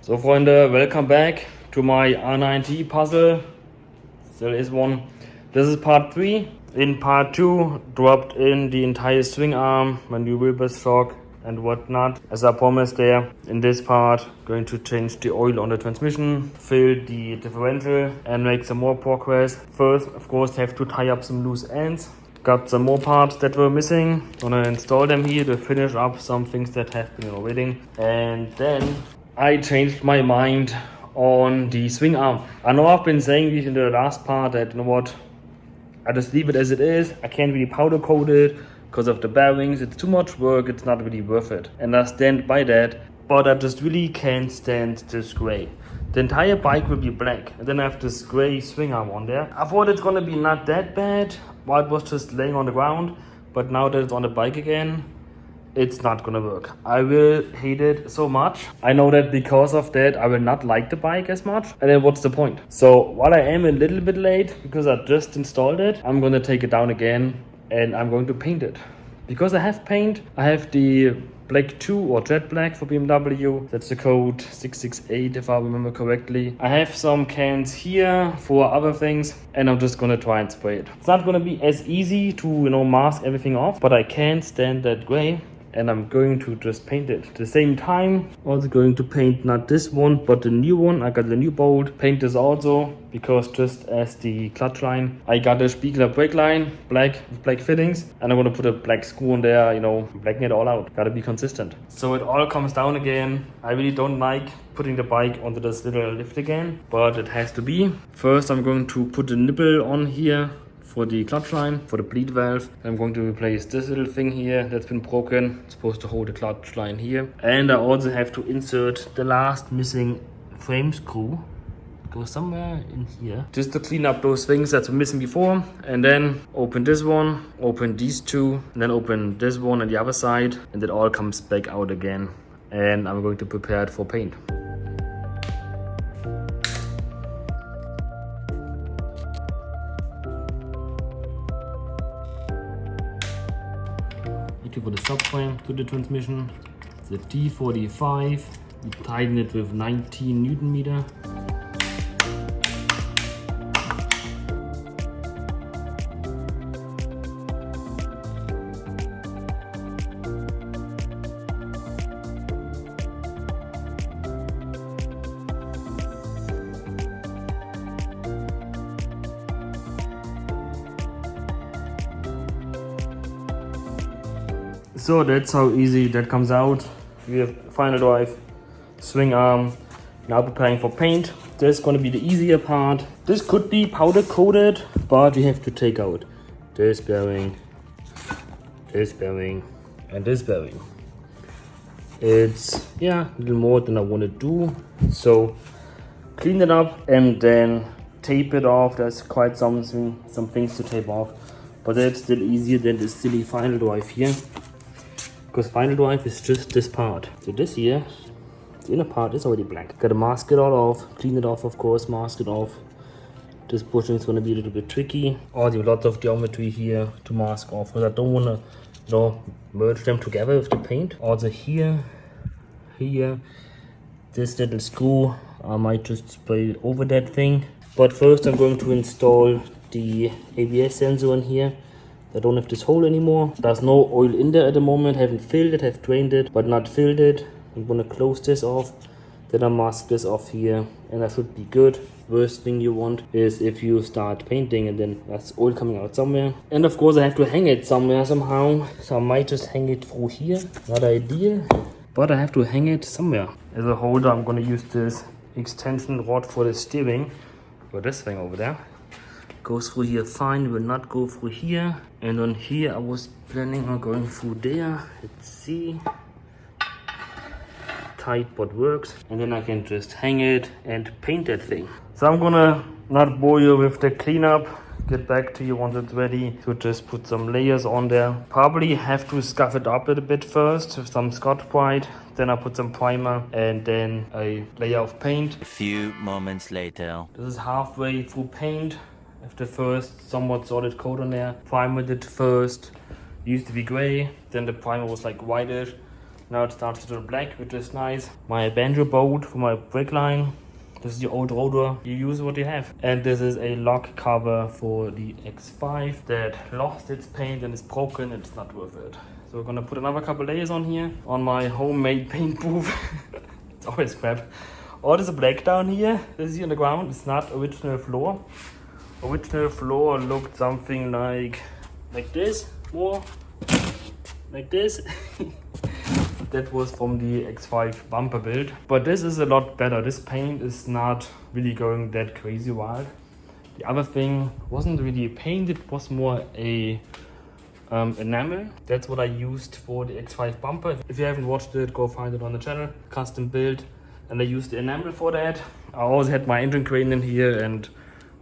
So Freunde, welcome back to my R9T puzzle. There is one. This is part 3. In part 2, dropped in the entire swing arm, my new wheel shock and whatnot. As I promised there, in this part, going to change the oil on the transmission, fill the differential and make some more progress. First, of course, have to tie up some loose ends. Got some more parts that were missing. Gonna install them here to finish up some things that have been waiting. And then I changed my mind on the swing arm. I know I've been saying this in the last part that, you know what, I just leave it as it is. I can't really powder coat it because of the bearings. It's too much work. It's not really worth it. And I stand by that, but I just really can't stand this gray. The entire bike will be black, and then I have this gray swing arm on there. I thought it's gonna be not that bad while it was just laying on the ground, but now that it's on the bike again, it's not gonna work. I will hate it so much. I know that because of that, I will not like the bike as much. And then what's the point? So while I am a little bit late because I just installed it, I'm gonna take it down again and I'm going to paint it. Because I have paint, I have the black 2 or jet black for BMW. That's the code 668 if I remember correctly. I have some cans here for other things and I'm just gonna try and spray it. It's not gonna be as easy to, mask everything off, but I can't stand that gray. And I'm going to just paint it. At the same time, also going to paint not this one, but the new one. I got the new bolt. Paint this also, because just as the clutch line, I got a Spiegler brake line, black with black fittings. And I'm gonna put a black screw on there, blacken it all out. Gotta be consistent. So it all comes down again. I really don't like putting the bike onto this little lift again, but it has to be. First, I'm going to put the nipple on here for the clutch line, for the bleed valve. I'm going to replace this little thing here that's been broken. It's supposed to hold the clutch line here. And I also have to insert the last missing frame screw. Go somewhere in here. Just to clean up those things that were missing before. And then open this one, open these two, and then open this one on the other side. And it all comes back out again. And I'm going to prepare it for paint. For the subframe to the transmission, the T45, we tighten it with 19 Newton meter. So that's how easy that comes out. We have final drive, swing arm, now preparing for paint. This is going to be the easier part. This could be powder coated, but we have to take out this bearing, and this bearing. It's, a little more than I want to do. So clean it up and then tape it off. There's quite some things to tape off, but that's still easier than the silly final drive here. Because final drive is just this part. So this here, the inner part is already black. Gotta mask it all off, clean it off of course, mask it off. This bushing is gonna be a little bit tricky. Also a lot of geometry here to mask off, because I don't wanna merge them together with the paint. Also here, this little screw, I might just spray it over that thing. But first I'm going to install the ABS sensor in here. I don't have this hole anymore. There's no oil in there at the moment. Haven't filled it, have drained it, but not filled it. I'm gonna close this off. Then I mask this off here, and that should be good. Worst thing you want is if you start painting and then that's oil coming out somewhere. And of course I have to hang it somewhere somehow. So I might just hang it through here. Not ideal, but I have to hang it somewhere. As a holder, I'm gonna use this extension rod for the steering. For this thing over there. Goes through here fine, will not go through here. And on here I was planning on going through there. Let's see. Tight but works. And then I can just hang it and paint that thing. So I'm gonna not bore you with the cleanup. Get back to you once it's ready. So just put some layers on there. Probably have to scuff it up a little bit first with some Scotch-Brite. Then I put some primer and then a layer of paint. A few moments later. This is halfway through paint. After first somewhat solid coat on there. Primer did first. Used to be gray. Then the primer was like whitish. Now it starts to turn black, which is nice. My banjo bolt for my brake line. This is the old rotor. You use what you have. And this is a lock cover for the X5 that lost its paint and is broken. It's not worth it. So we're gonna put another couple layers on here on my homemade paint booth. It's always crap. All this black down here, this is here on the ground. It's not original floor. Original floor looked something like this, more like this. That was from the X5 bumper build, but this is a lot better. This paint is not really going that crazy wild. The other thing wasn't really paint, it was more a enamel. That's what I used for the X5 bumper. If you haven't watched it, go find it on the channel. Custom build, and I used the enamel for that. I also had my engine crane in here, and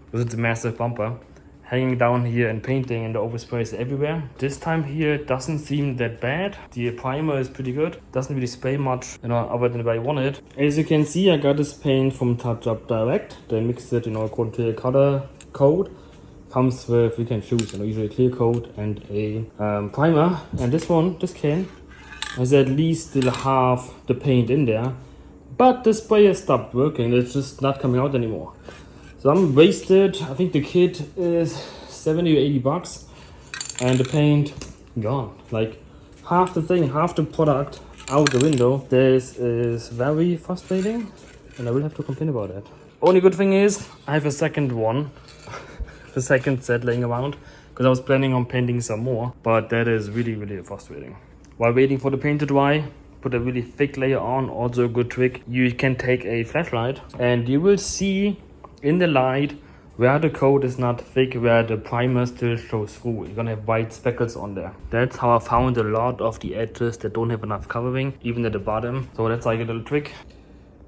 because it's a massive bumper, hanging down here and painting, and the overspray is everywhere. This time here doesn't seem that bad. The primer is pretty good. Doesn't really spray much, other than what I wanted. As you can see, I got this paint from Touch Up Direct. They mixed it, according to the color code. Comes with, you can choose, usually a clear coat and a primer. And this can, has at least still half the paint in there. But the sprayer stopped working. It's just not coming out anymore. So I'm wasted. I think the kit is 70 or 80 bucks. And the paint, gone. Like half the thing, half the product out the window. This is very frustrating. And I will have to complain about that. Only good thing is, I have a second one. The second set laying around. Because I was planning on painting some more. But that is really, really frustrating. While waiting for the paint to dry, put a really thick layer on. Also a good trick. You can take a flashlight and you will see in the light where the coat is not thick, where the primer still shows through. You're gonna have white speckles on there. That's how I found a lot of the edges that don't have enough covering, even at the bottom. So that's like a little trick.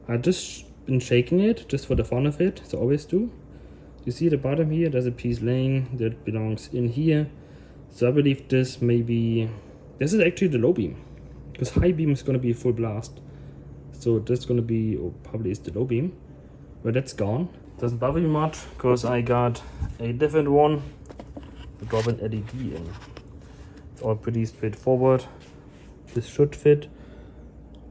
I just been shaking it just for the fun of it, as I always do. You see the bottom here, there's a piece laying that belongs in here. So I believe this is actually the low beam, because high beam is gonna be full blast. So that's gonna be, or probably is the low beam, but that's gone. Doesn't bother me much, because I got a different one to drop an LED in. It's all pretty straightforward. This should fit.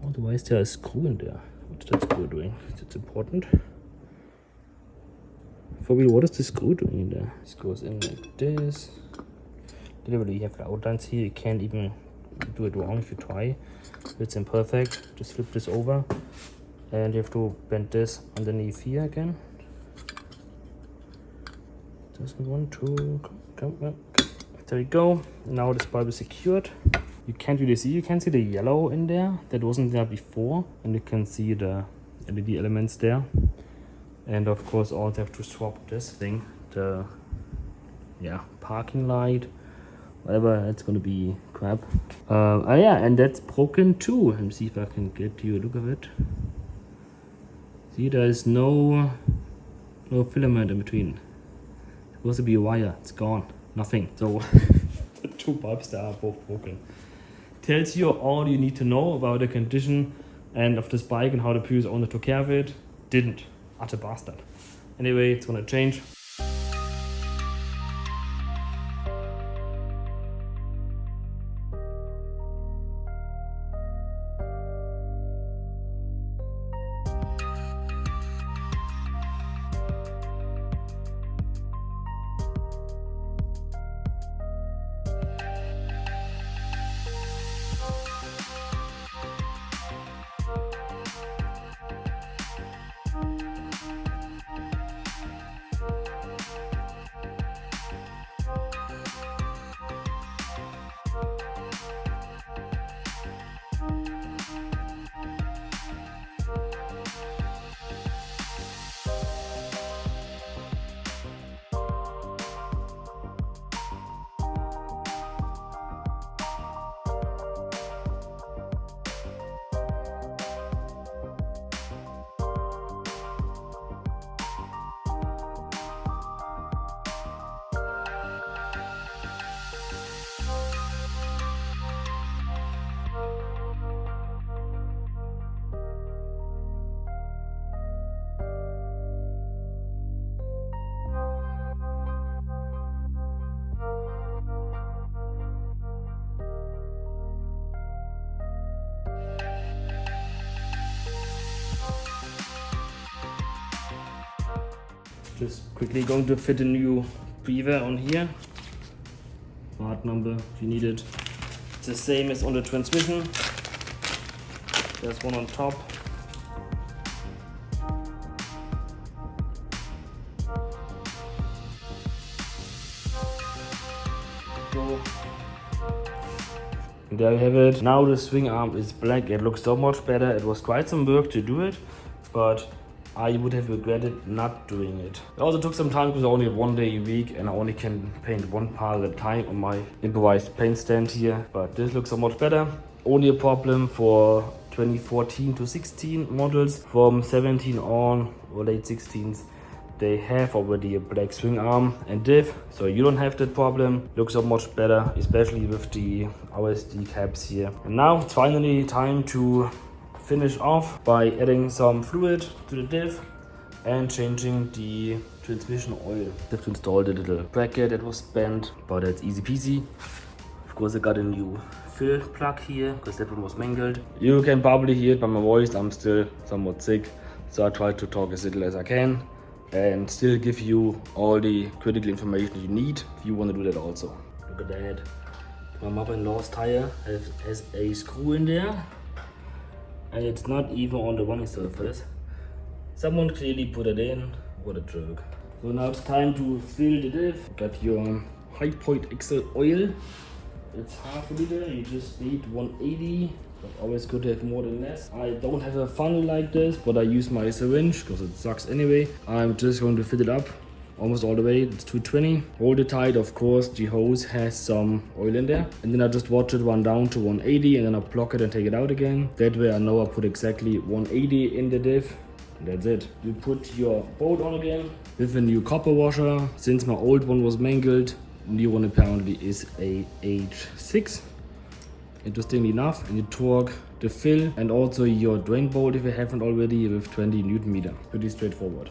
Otherwise there is a screw in there. What's that screw doing? It's important. For me, what is the screw doing in there? This goes in like this. Literally, you have the outlines here. You can't even do it wrong if you try. It's imperfect. Just flip this over. And you have to bend this underneath here again. Doesn't want to come up. There we go. Now this bulb is secured. You can't really see. You can see the yellow in there that wasn't there before, and you can see the LED elements there. And of course, also have to swap this thing, the parking light, whatever. It's gonna be crap. Yeah, and that's broken too. Let me see if I can get you a look of it. See, there is no filament in between. Supposed to be a wire, it's gone, nothing. So the two bulbs there are both broken. Tells you all you need to know about the condition and of this bike and how the previous owner took care of it. Didn't. Utter bastard. Anyway, it's gonna change. Just quickly going to fit a new prewear on here. Part number if you need it. It's the same as on the transmission. There's one on top. So, there you have it. Now the swing arm is black. It looks so much better. It was quite some work to do it, but I would have regretted not doing it. It also took some time because I only have 1 day a week and I only can paint one part at a time on my improvised paint stand here. But this looks so much better. Only a problem for 2014 to 16 models. From 17 on or late 16s, they have already a black swing arm and diff, so you don't have that problem. Looks so much better, especially with the OSD caps here. And now it's finally time to finish off by adding some fluid to the diff and changing the transmission oil. I have to install the little bracket that was bent, but it's easy peasy. Of course I got a new fill plug here because that one was mangled. You can probably hear it by my voice, I'm still somewhat sick, so I try to talk as little as I can and still give you all the critical information you need if you want to do that also. Look at that. My mother-in-law's tire has a screw in there. And it's not even on the running surface. Someone clearly put it in. What a jerk. So now it's time to fill the diff. Got your High Point XL oil. It's half a liter. You just need 180. But always good to have more than less. I don't have a funnel like this, but I use my syringe because it sucks anyway. I'm just going to fill it up almost all the way. It's 220. Hold it tight, of course. The hose has some oil in there. And then I just watch it run down to 180 and then I block it and take it out again. That way I know I put exactly 180 in the diff. And that's it. You put your bolt on again with a new copper washer. Since my old one was mangled, the new one apparently is a H6. Interestingly enough, and you torque the fill and also your drain bolt if you haven't already with 20 Newton meter. Pretty straightforward.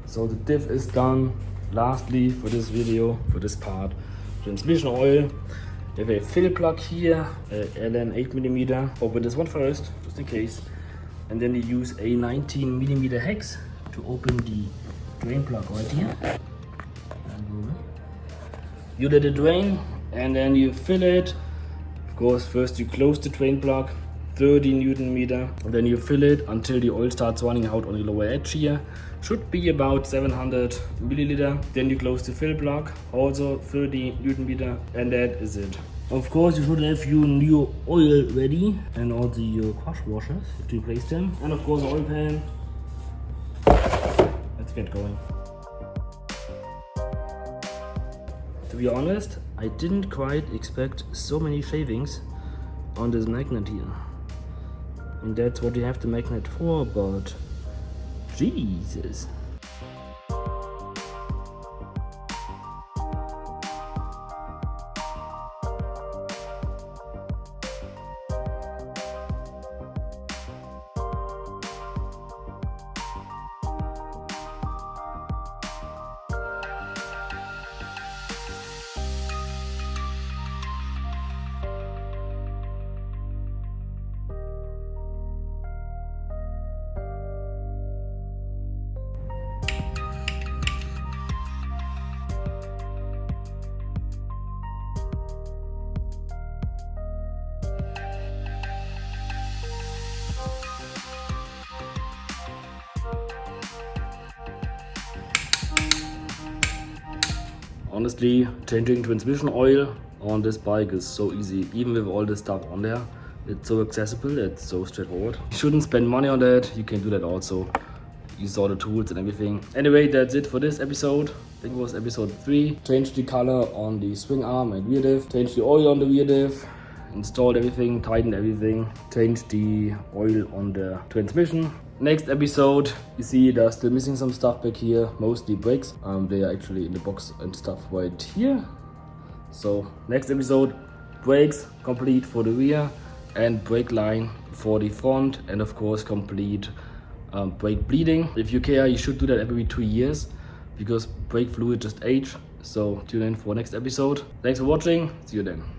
So the diff is done. Lastly, for this video, for this part, transmission oil. We have a fill plug here, LN 8mm. Open this one first, just in case. And then you use a 19mm hex to open the drain plug right here. You let it drain and then you fill it. Of course, first you close the drain plug, 30 Newton meter, and then you fill it until the oil starts running out on the lower edge here. Should be about 700 milliliter. Then you close the fill plug, also 30 Newton meter, and that is it. Of course, you should have your new oil ready and also your crush washers to replace them, and of course oil pan. Let's get going. To be honest, I didn't quite expect so many shavings on this magnet here. And that's what you have the magnet for, but Jesus. Honestly, changing transmission oil on this bike is so easy, even with all this stuff on there. It's so accessible, it's so straightforward. You shouldn't spend money on that, you can do that also you saw the tools and everything. Anyway, that's it for this episode. I think it was episode 3. Changed the color on the swing arm and rear diff. Changed the oil on the rear diff. Installed everything, tightened everything. Changed the oil on the transmission. Next episode, you see there's still missing some stuff back here. Mostly brakes. They are actually in the box and stuff right here. So next episode, brakes complete for the rear and brake line for the front, and of course complete brake bleeding. If you care, you should do that every 2 years because brake fluid just age. So tune in for next episode. Thanks for watching. See you then.